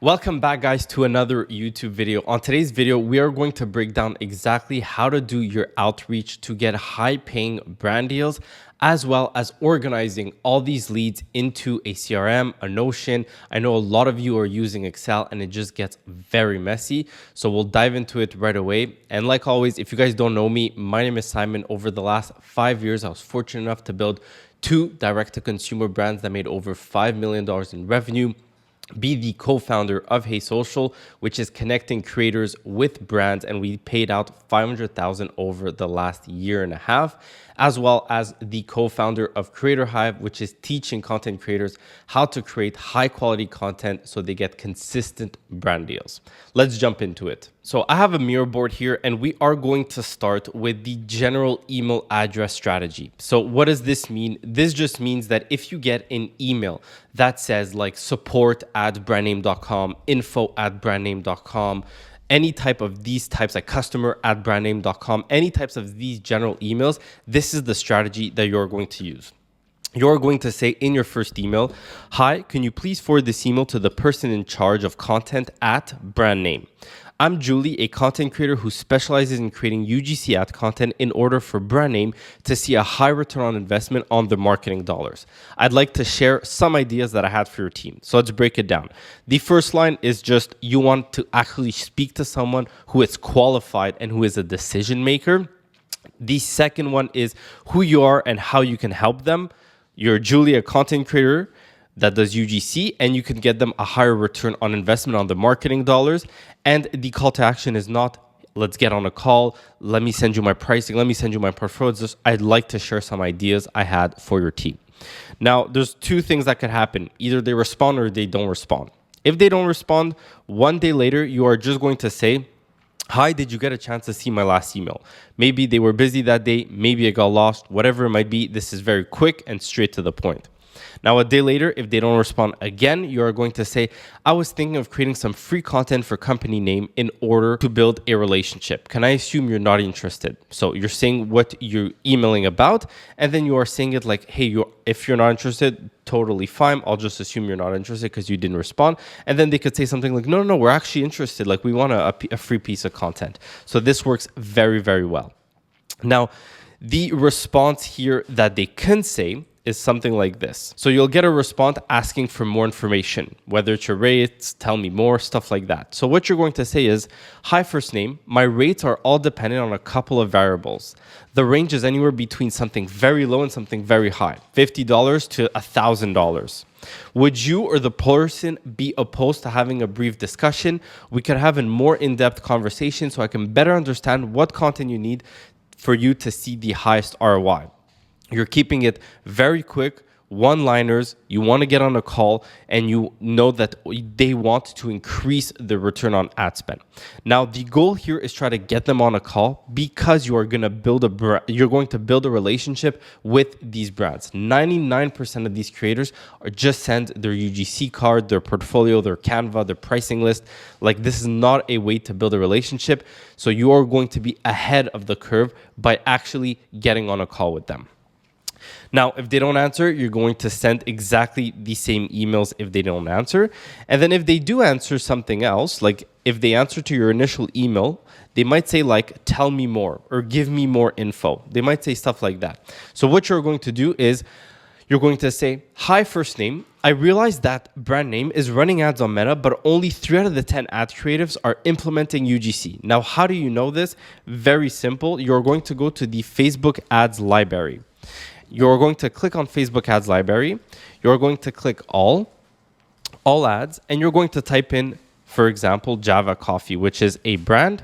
Welcome back, guys, to another YouTube video. On today's video, we are going to break down exactly how to do your outreach to get high-paying brand deals, as well as organizing all these leads into a CRM, a Notion. I know a lot of you are using Excel and it just gets very messy. So we'll dive into it right away. And like always, if you guys don't know me, my name is Simon. Over the last 5 years, I was fortunate enough to build 2 direct-to-consumer brands that made over $5 million in revenue, be the co-founder of Hey Social, which is connecting creators with brands, and we paid out $500,000 over the last year and a half, as well as the co-founder of Creator Hive, which is teaching content creators how to create high quality content so they get consistent brand deals. Let's jump into it. So I have a Miro board here, and we are going to start with the general email address strategy. So what does this mean? This just means that if you get an email that says like support@brandname.com, info@brandname.com, any type of these types, like customer@brandname.com, any types of these general emails, this is the strategy that you're going to use. You're going to say in your first email, "Hi, can you please forward this email to the person in charge of content at brand name? I'm Julie, a content creator who specializes in creating UGC ad content in order for brand name to see a high return on investment on their marketing dollars. I'd like to share some ideas that I had for your team." So let's break it down. The first line is just you want to actually speak to someone who is qualified and who is a decision maker. The second one is who you are and how you can help them. You're Julie, a content creator that does UGC, and you can get them a higher return on investment on the marketing dollars. And the call to action is not, let's get on a call, let me send you my pricing, let me send you my portfolio. It's just, I'd like to share some ideas I had for your team. Now, there's two things that could happen. Either they respond or they don't respond. If they don't respond, 1 day later, you are just going to say, "Hi, did you get a chance to see my last email?" Maybe they were busy that day, maybe it got lost, whatever it might be. This is very quick and straight to the point. Now, a day later, if they don't respond again, you are going to say, "I was thinking of creating some free content for company name in order to build a relationship. Can I assume you're not interested?" So you're saying what you're emailing about, and then you are saying it like, "Hey, if you're not interested, totally fine. I'll just assume you're not interested because you didn't respond." And then they could say something like, no, we're actually interested. Like, we want a free piece of content." So this works very, very well. Now, the response here that they can say is something like this. So you'll get a response asking for more information, whether it's your rates, tell me more, stuff like that. So what you're going to say is, "Hi, first name, my rates are all dependent on a couple of variables. The range is anywhere between something very low and something very high, $50 to $1,000. Would you or the person be opposed to having a brief discussion? We could have a more in-depth conversation so I can better understand what content you need for you to see the highest ROI." You're keeping it very quick, one-liners. You want to get on a call, and you know that they want to increase the return on ad spend. Now, the goal here is try to get them on a call because you are going to build a relationship with these brands. 99% of these creators are just send their UGC card, their portfolio, their Canva, their pricing list. Like, this is not a way to build a relationship. So you are going to be ahead of the curve by actually getting on a call with them. Now, if they don't answer, you're going to send exactly the same emails if they don't answer. And then if they do answer something else, like if they answer to your initial email, they might say like, "Tell me more," or "Give me more info." They might say stuff like that. So what you're going to do is you're going to say, "Hi, first name. I realize that brand name is running ads on Meta, but only 3 out of the 10 ad creatives are implementing UGC. Now, how do you know this? Very simple. You're going to go to the Facebook ads library. You're going to click on Facebook ads library. You're going to click all ads, and you're going to type in, for example, Java Coffee, which is a brand.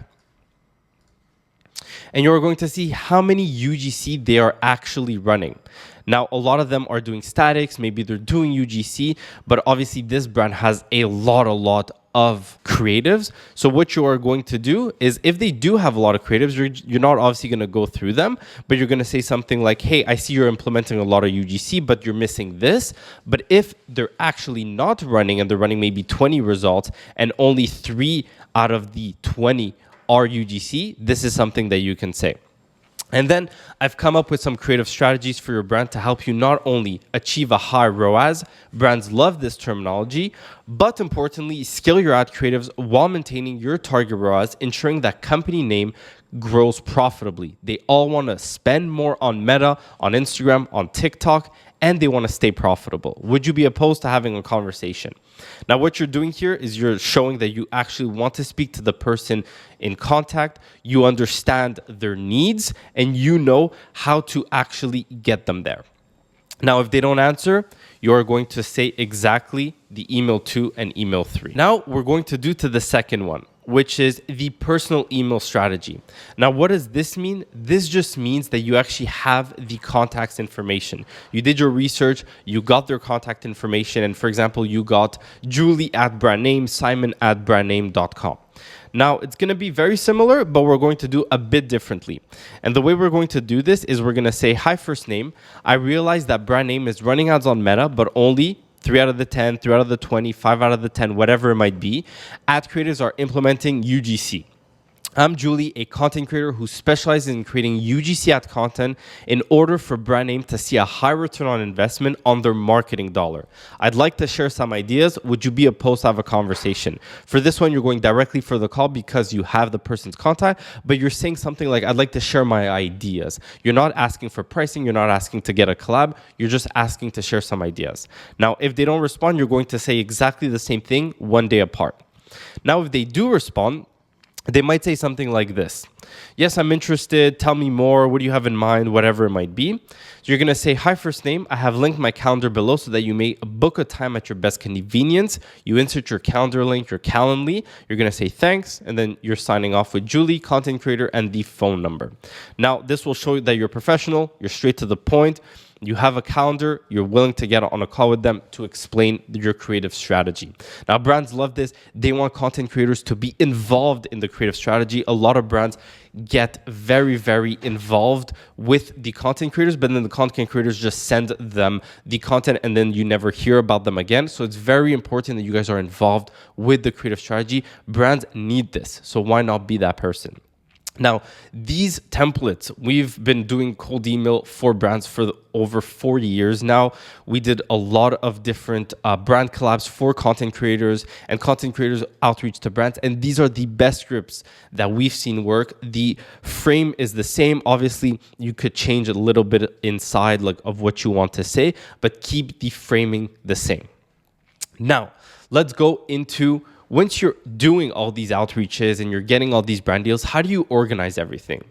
And you're going to see how many UGC they are actually running. Now, a lot of them are doing statics. Maybe they're doing UGC, but obviously this brand has a lot of creatives. So what you are going to do is, if they do have a lot of creatives, you're not obviously going to go through them, but you're going to say something like, "Hey, I see you're implementing a lot of UGC, but you're missing this." But if they're actually not running and they're running maybe 20 results and only 3 out of the 20 are UGC, this is something that you can say. And then I've come up with some creative strategies for your brand to help you not only achieve a high ROAS, brands love this terminology, but importantly, scale your ad creatives while maintaining your target ROAS, ensuring that company name grows profitably. They all want to spend more on Meta, on Instagram, on TikTok, and they want to stay profitable. Would you be opposed to having a conversation? Now, what you're doing here is you're showing that you actually want to speak to the person in contact, you understand their needs, and you know how to actually get them there. Now, if they don't answer, you are going to say exactly the email 2 and email 3. Now, we're going to do to the second one, which is the personal email strategy. Now, what does this mean? This just means that you actually have the contact's information. You did your research, you got their contact information, and for example, you got Julie at brand name, Simon at brandname.com. Now, it's going to be very similar, but we're going to do a bit differently. And the way we're going to do this is we're going to say, hi, first name. I realize that brand name is running ads on Meta, but only 3 out of the 10, 3 out of the 20, 5 out of the 10, whatever it might be. Ad creators are implementing UGC. I'm Julie, a content creator who specializes in creating UGC ad content in order for brand name to see a high return on investment on their marketing dollar. I'd like to share some ideas. Would you be opposed to have a conversation? For this one, you're going directly for the call because you have the person's contact, but you're saying something like, I'd like to share my ideas. You're not asking for pricing. You're not asking to get a collab. You're just asking to share some ideas. Now, if they don't respond, you're going to say exactly the same thing one day apart. Now, if they do respond, they might say something like this. Yes, I'm interested. Tell me more. What do you have in mind? Whatever it might be. So you're going to say, hi, first name. I have linked my calendar below so that you may book a time at your best convenience. You insert your calendar link, your Calendly. You're going to say thanks. And then you're signing off with Julie, content creator, and the phone number. Now, this will show you that you're professional. You're straight to the point. You have a calendar, you're willing to get on a call with them to explain your creative strategy. Now, brands love this. They want content creators to be involved in the creative strategy. A lot of brands get very, very involved with the content creators, but then the content creators just send them the content and then you never hear about them again. So it's very important that you guys are involved with the creative strategy. Brands need this. So why not be that person? Now, these templates, we've been doing cold email for brands for over 40 years now. We did a lot of different brand collabs for content creators and content creators outreach to brands. And these are the best scripts that we've seen work. The frame is the same. Obviously, you could change a little bit inside of what you want to say, but keep the framing the same. Now, let's go into once you're doing all these outreaches and you're getting all these brand deals, how do you organize everything?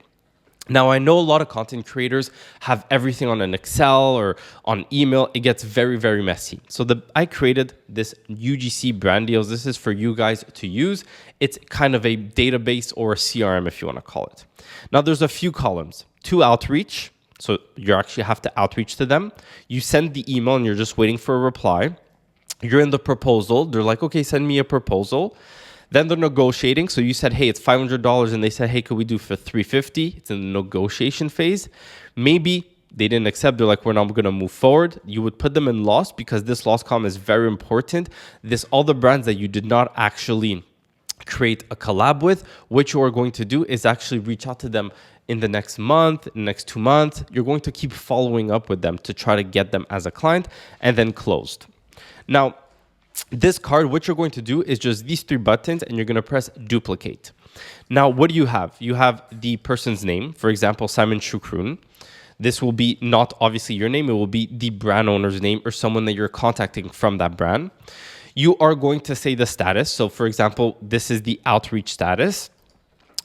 Now, I know a lot of content creators have everything on an Excel or on email. It gets very, very messy. So I created this UGC brand deals. This is for you guys to use. It's kind of a database or a CRM, if you want to call it. Now, there's a few columns. To outreach. So you actually have to outreach to them. You send the email and you're just waiting for a reply. You're in the proposal. They're like, okay, send me a proposal. Then they're negotiating. So you said, hey, it's $500. And they said, hey, could we do for $350? It's in the negotiation phase. Maybe they didn't accept. They're like, we're not going to move forward. You would put them in loss because this loss column is very important. All the brands that you did not actually create a collab with, what you are going to do is actually reach out to them in the next month, next 2 months. You're going to keep following up with them to try to get them as a client and then closed. Now, this card, what you're going to do is just these 3 buttons and you're going to press duplicate. Now, what do you have? You have the person's name, for example, Simon Shukroon. This will be not obviously your name. It will be the brand owner's name or someone that you're contacting from that brand. You are going to say the status. So, for example, this is the outreach status.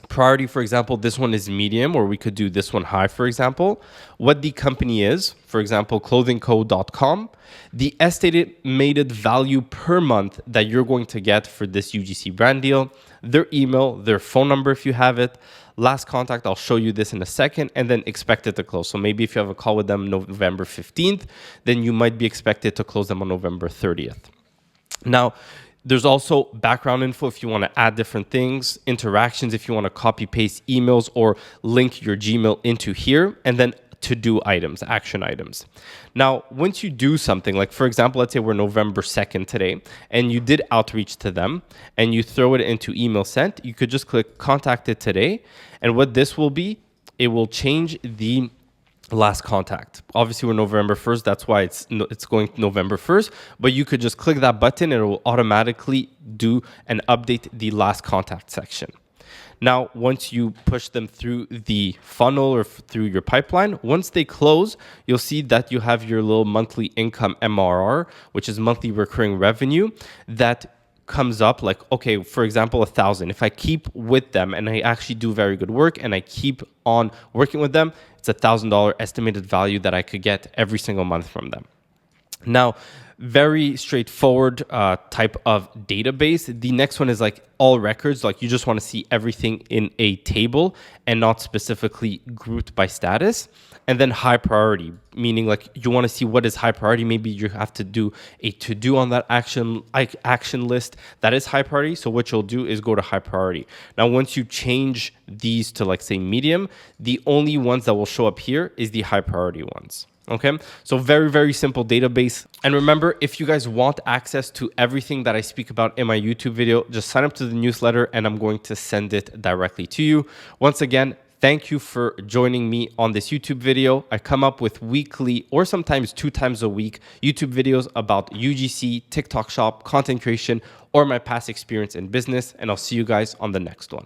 Priority, for example, this one is medium, or we could do this one high, for example. What the company is, for example, clothingco.com. The estimated value per month that you're going to get for this UGC brand deal. Their email, their phone number if you have it. Last contact, I'll show you this in a second, and then expected to close. So maybe if you have a call with them November 15th, then you might be expected to close them on November 30th. Now, there's also background info if you want to add different things, interactions if you want to copy paste emails or link your Gmail into here, and then to-do items, action items. Now, once you do something, like for example, let's say we're November 2nd today, and you did outreach to them, and you throw it into email sent, you could just click contacted today, and what this will be, it will change the last contact. Obviously we're November 1st, that's why it's going November 1st, but you could just click that button and it will automatically do and update the last contact section. Now, once you push them through the funnel or through your pipeline, once they close, you'll see that you have your little monthly income MRR, which is monthly recurring revenue, that comes up like, okay, for example, 1,000. If I keep with them and I actually do very good work and I keep on working with them, it's $1,000 estimated value that I could get every single month from them. Now, very straightforward type of database. The next one is like all records. Like you just want to see everything in a table and not specifically grouped by status. And then high priority, meaning like you want to see what is high priority. Maybe you have to do a to-do on that action list that is high priority. So what you'll do is go to high priority. Now, once you change these to like say medium, the only ones that will show up here is the high priority ones. Okay, so very, very simple database. And remember, if you guys want access to everything that I speak about in my YouTube video, just sign up to the newsletter and I'm going to send it directly to you. Once again, thank you for joining me on this YouTube video. I come up with weekly or sometimes 2 times a week YouTube videos about UGC, TikTok Shop, content creation, or my past experience in business. And I'll see you guys on the next one.